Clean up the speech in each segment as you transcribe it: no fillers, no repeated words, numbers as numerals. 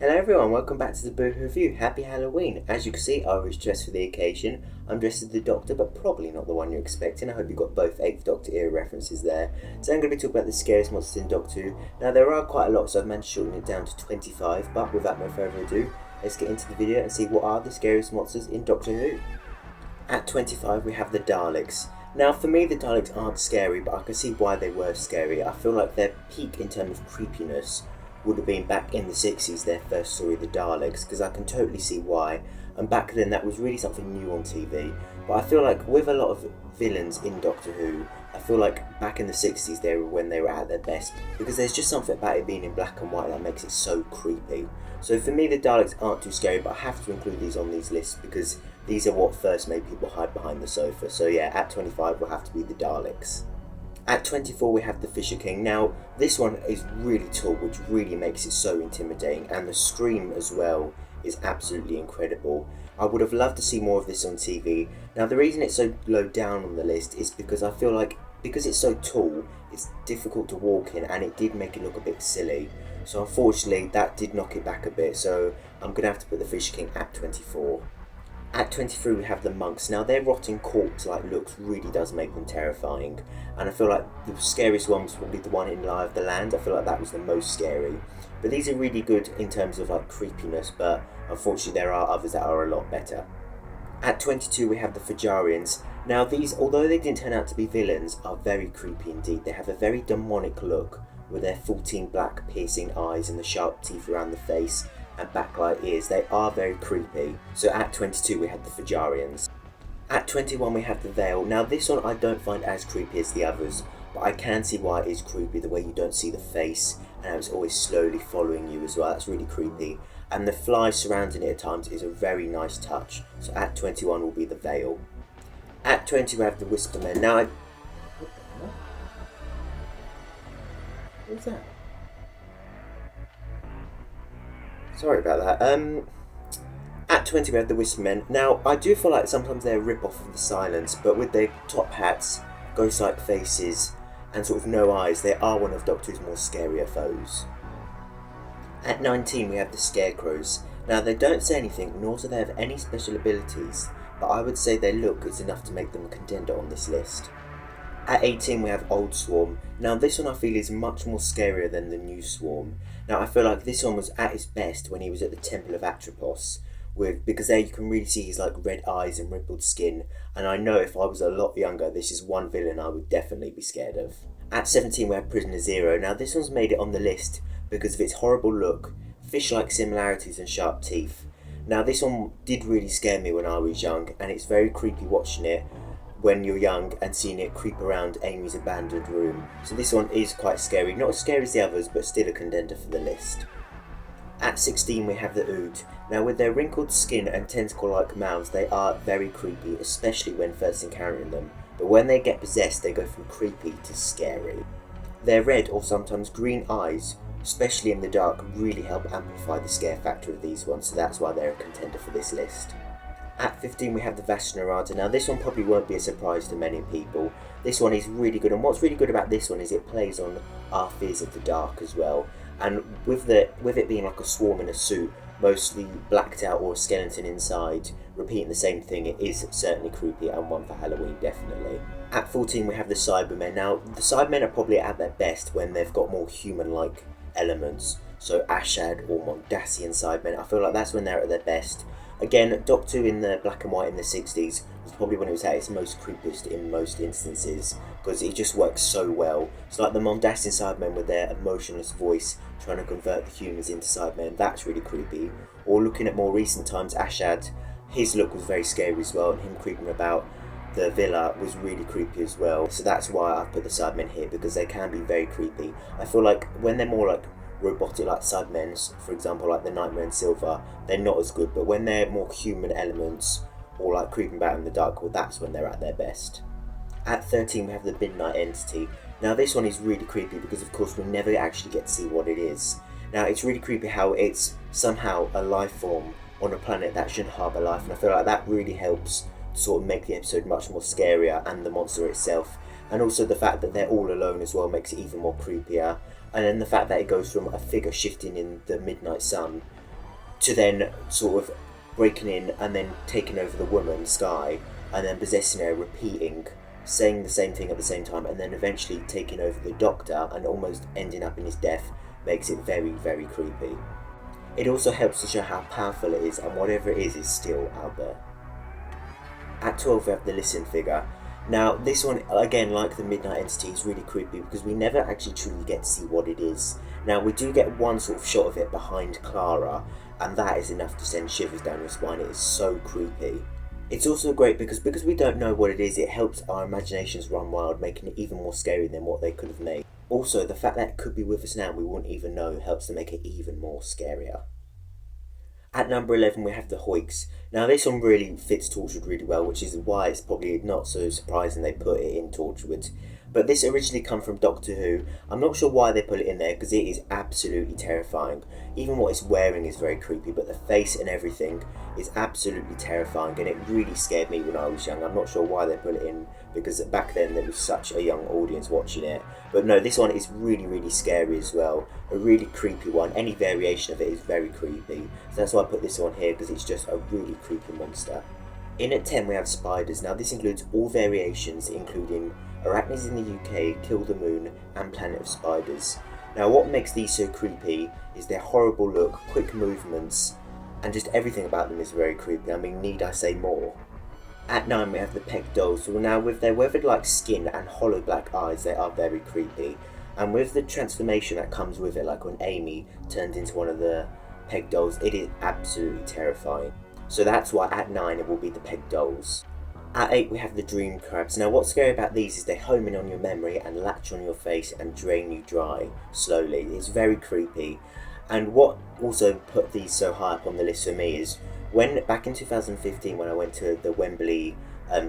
Hello everyone, welcome back to the Boohoo Review. Happy Halloween. As you can see, I was dressed for the occasion. I'm dressed as the Doctor, but probably not the one you're expecting. I hope you got both 8th Doctor era references there. So I'm going to be talking about the scariest monsters in Doctor Who. Now there are quite a lot, so I've managed to shorten it down to 25, but without no further ado, let's get into the video and see what are the scariest monsters in Doctor Who. At 25 we have the Daleks. Now for me the Daleks aren't scary, but I can see why they were scary. I feel like their peak in terms of creepiness would have been back in the 60s, their first story, the Daleks, because I can totally see why. And back then that was really something new on TV. But I feel like with a lot of villains in Doctor Who, I feel like back in the 60s they were when they were at their best, because there's just something about it being in black and white that makes it so creepy. So for me the Daleks aren't too scary, but I have to include these on these lists because these are what first made people hide behind the sofa. So yeah, at 25 will have to be the Daleks. At 24 we have the Fisher King. Now this one is really tall, which really makes it so intimidating, and the scream as well is absolutely incredible. I would have loved to see more of this on TV. Now the reason it's so low down on the list is because I feel like because it's so tall, it's difficult to walk in, and it did make it look a bit silly. So unfortunately that did knock it back a bit, so I'm going to have to put the Fisher King at 24. At 23 we have the monks. Now their rotting corpse-like looks really does make them terrifying, and I feel like the scariest one was probably the one in Lie of the Land. I feel like that was the most scary. But these are really good in terms of like creepiness, but unfortunately there are others that are a lot better. At 22 we have the Fajarians. Now these, although they didn't turn out to be villains, are very creepy indeed. They have a very demonic look with their 14 black piercing eyes and the sharp teeth around the face and backlight ears. They are very creepy. So at 22 we have the Fajarians. At 21 we have the Veil. Now this one I don't find as creepy as the others, but I can see why it is creepy, the way you don't see the face and how it's always slowly following you as well. That's really creepy. And the fly surrounding it at times is a very nice touch. So at 21 will be the Veil. At 20 we have the Whispermen. Now what was that? Sorry about that. At 20 we have the Whispermen. Now I do feel like sometimes they're a rip-off of the Silence, but with their top hats, ghost-like faces, and sort of no eyes, they are one of Doctor Who's more scarier foes. At 19 we have the Scarecrows. Now they don't say anything, nor do they have any special abilities, but I would say their look is enough to make them a contender on this list. At 18 we have Old Swarm. Now this one I feel is much more scarier than the New Swarm. Now I feel like this one was at its best when he was at the Temple of Atropos, because there you can really see his like red eyes and wrinkled skin, and I know if I was a lot younger this is one villain I would definitely be scared of. At 17 we have Prisoner Zero. Now this one's made it on the list because of its horrible look, fish-like similarities and sharp teeth. Now this one did really scare me when I was young, and it's very creepy watching it when you're young and seeing it creep around Amy's abandoned room. So this one is quite scary. Not as scary as the others, but still a contender for the list. At 16 we have the Ood. Now with their wrinkled skin and tentacle-like mouths, they are very creepy, especially when first encountering them. But when they get possessed, they go from creepy to scary. Their red or sometimes green eyes, especially in the dark, really help amplify the scare factor of these ones, so that's why they're a contender for this list. At 15 we have the Vashnarada. Now this one probably won't be a surprise to many people. This one is really good, and what's really good about this one is it plays on our fears of the dark as well. And with it being like a swarm in a suit, mostly blacked out or a skeleton inside, repeating the same thing, it is certainly creepy and one for Halloween definitely. At 14 we have the Cybermen. Now the Cybermen are probably at their best when they've got more human-like elements. So Ashad or Mondasian Cybermen, I feel like that's when they're at their best. Again, Doctor Who in the black and white in the 60s was probably when it was at its most creepiest in most instances, because it just works so well. So like the Mondasian Cybermen with their emotionless voice trying to convert the humans into Cybermen, that's really creepy. Or looking at more recent times, Ashad, his look was very scary as well, and him creeping about the villa was really creepy as well. So that's why I put the Cybermen here, because they can be very creepy. I feel like when they're more like robotic like Cybermen, for example like the Nightmare in Silver, they're not as good, but when they're more human elements or like creeping about in the dark, well that's when they're at their best. At 13 we have the Bidnight Entity. Now this one is really creepy because of course we never actually get to see what it is. Now it's really creepy how it's somehow a life form on a planet that shouldn't harbour life, and I feel like that really helps to sort of make the episode much more scarier, and the monster itself. And also the fact that they're all alone as well makes it even more creepier. And then the fact that it goes from a figure shifting in the midnight sun to then sort of breaking in and then taking over the woman, Sky, and then possessing her, repeating, saying the same thing at the same time, and then eventually taking over the Doctor and almost ending up in his death, makes it very, very creepy. It also helps to show how powerful it is, and whatever it is still out there. At 12 we have the Listen figure. Now this one, again like the Bidnight Entity, is really creepy because we never actually truly get to see what it is. Now we do get one sort of shot of it behind Clara, and that is enough to send shivers down your spine. It is so creepy. It's also great because we don't know what it is, it helps our imaginations run wild, making it even more scary than what they could have made. Also, the fact that it could be with us now and we wouldn't even know helps to make it even more scarier. At number 11 we have the Hoiks. Now this one really fits Torchwood really well, which is why it's probably not so surprising they put it in Torchwood. But this originally come from Doctor Who. I'm not sure why they put it in there because it is absolutely terrifying. Even what it's wearing is very creepy, but the face and everything is absolutely terrifying, and it really scared me when I was young. I'm not sure why they put it in because back then there was such a young audience watching it. But no, this one is really, really scary as well. A really creepy one. Any variation of it is very creepy. So that's why I put this one here, because it's just a really creepy monster. In at 10 we have spiders. Now this includes all variations, including Arachnids in the UK, Kill the Moon, and Planet of Spiders. Now what makes these so creepy is their horrible look, quick movements, and just everything about them is very creepy. I mean, need I say more? At 9 we have the Peg Dolls. So now with their weathered like skin and hollow black eyes, they are very creepy. And with the transformation that comes with it, like when Amy turned into one of the Peg Dolls, it is absolutely terrifying. So that's why at 9 it will be the Peg Dolls. At 8 we have the Dream Crabs. Now what's scary about these is they home in on your memory and latch on your face and drain you dry slowly. It's very creepy. And what also put these so high up on the list for me is when back in 2015 when I went to the Wembley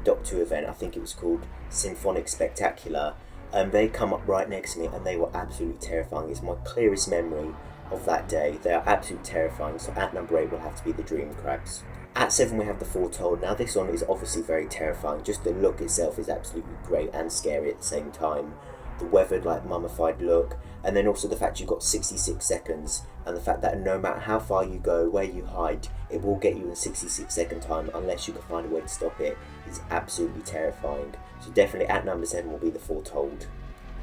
Doctor Who event, I think it was called Symphonic Spectacular, they come up right next to me and they were absolutely terrifying. It's my clearest memory of that day. They are absolutely terrifying. So at number 8 will have to be the Dream Crabs. At 7 we have the Foretold. Now this one is obviously very terrifying. Just the look itself is absolutely great and scary at the same time. The weathered like mummified look, and then also the fact you've got 66 seconds, and the fact that no matter how far you go, where you hide, it will get you in 66 second time unless you can find a way to stop it. It's absolutely terrifying. So definitely at number 7 will be the Foretold.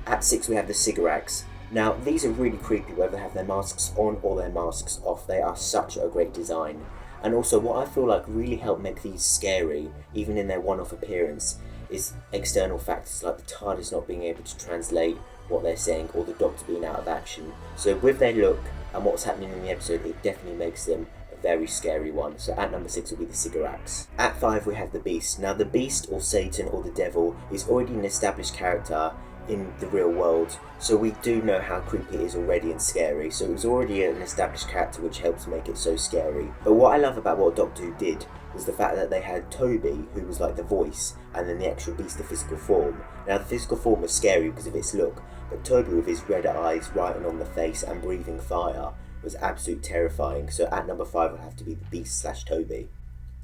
At 6 we have the Cigarax. Now these are really creepy whether they have their masks on or their masks off. They are such a great design. And also what I feel like really helped make these scary, even in their one-off appearance, is external factors like the TARDIS not being able to translate what they're saying or the Doctor being out of action. So with their look and what's happening in the episode, it definitely makes them a very scary one. So at number 6 will be the Cigarax. At 5 we have the Beast. Now the Beast or Satan or the Devil is already an established character in the real world, so we do know how creepy it is already and scary, so it was already an established character which helps make it so scary. But what I love about what Doctor Who did was the fact that they had Toby, who was like the voice, and then the actual Beast, the physical form. Now the physical form was scary because of its look, but Toby with his red eyes writing on the face and breathing fire was absolutely terrifying. So at number 5 will have to be the Beast / Toby.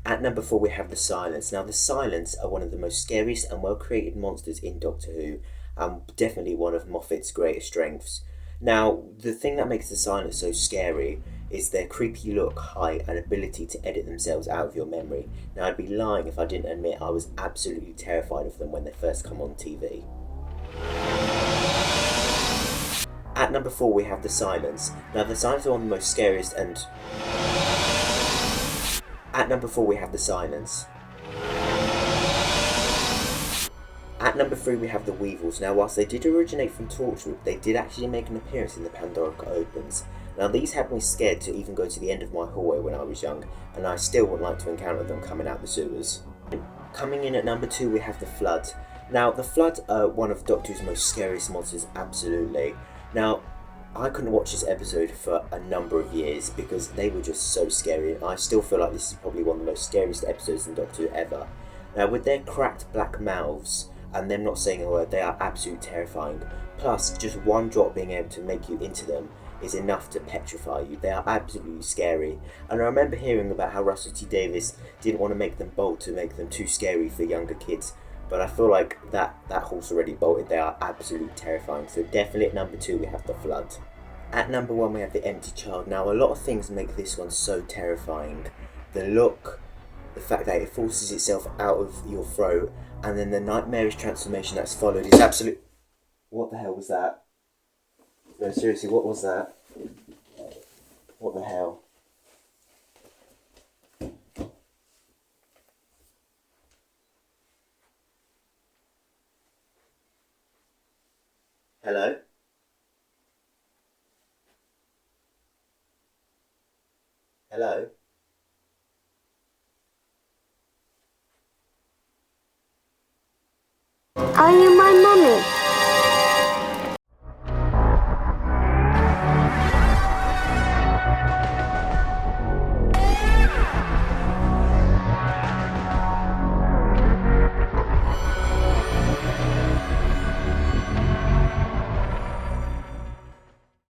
At number 4 we have the Silence. Now the Silence are one of the most scariest and well created monsters in Doctor Who, and definitely one of Moffat's greatest strengths. Now, the thing that makes the Silence so scary is their creepy look, height, and ability to edit themselves out of your memory. Now, I'd be lying if I didn't admit I was absolutely terrified of them when they first come on TV. At number 4 we have the Silence. Now, the Silence are one of the most scariest and... At number 4 we have the Silence. At number 3 we have the Weevils. Now whilst they did originate from Torchwood, they did actually make an appearance in the Pandorica Opens. Now these had me scared to even go to the end of my hallway when I was young, and I still would like to encounter them coming out the sewers. Coming in at number 2 we have the Flood. Now the Flood are one of Doctor Who's most scariest monsters, absolutely. Now I couldn't watch this episode for a number of years because they were just so scary, and I still feel like this is probably one of the most scariest episodes in Doctor Who ever. Now with their cracked black mouths and them not saying a word, they are absolutely terrifying. Plus, just one drop being able to make you into them is enough to petrify you. They are absolutely scary. And I remember hearing about how Russell T Davies didn't want to make them bold to make them too scary for younger kids. But I feel like that horse already bolted. They are absolutely terrifying. So definitely at number 2 we have the Flood. At number one, we have the empty child. Now, a lot of things make this one so terrifying. The look, the fact that it forces itself out of your throat, and then the nightmarish transformation that's followed is absolute. What the hell was that? No, seriously, what was that? What the hell? Hello? Hello?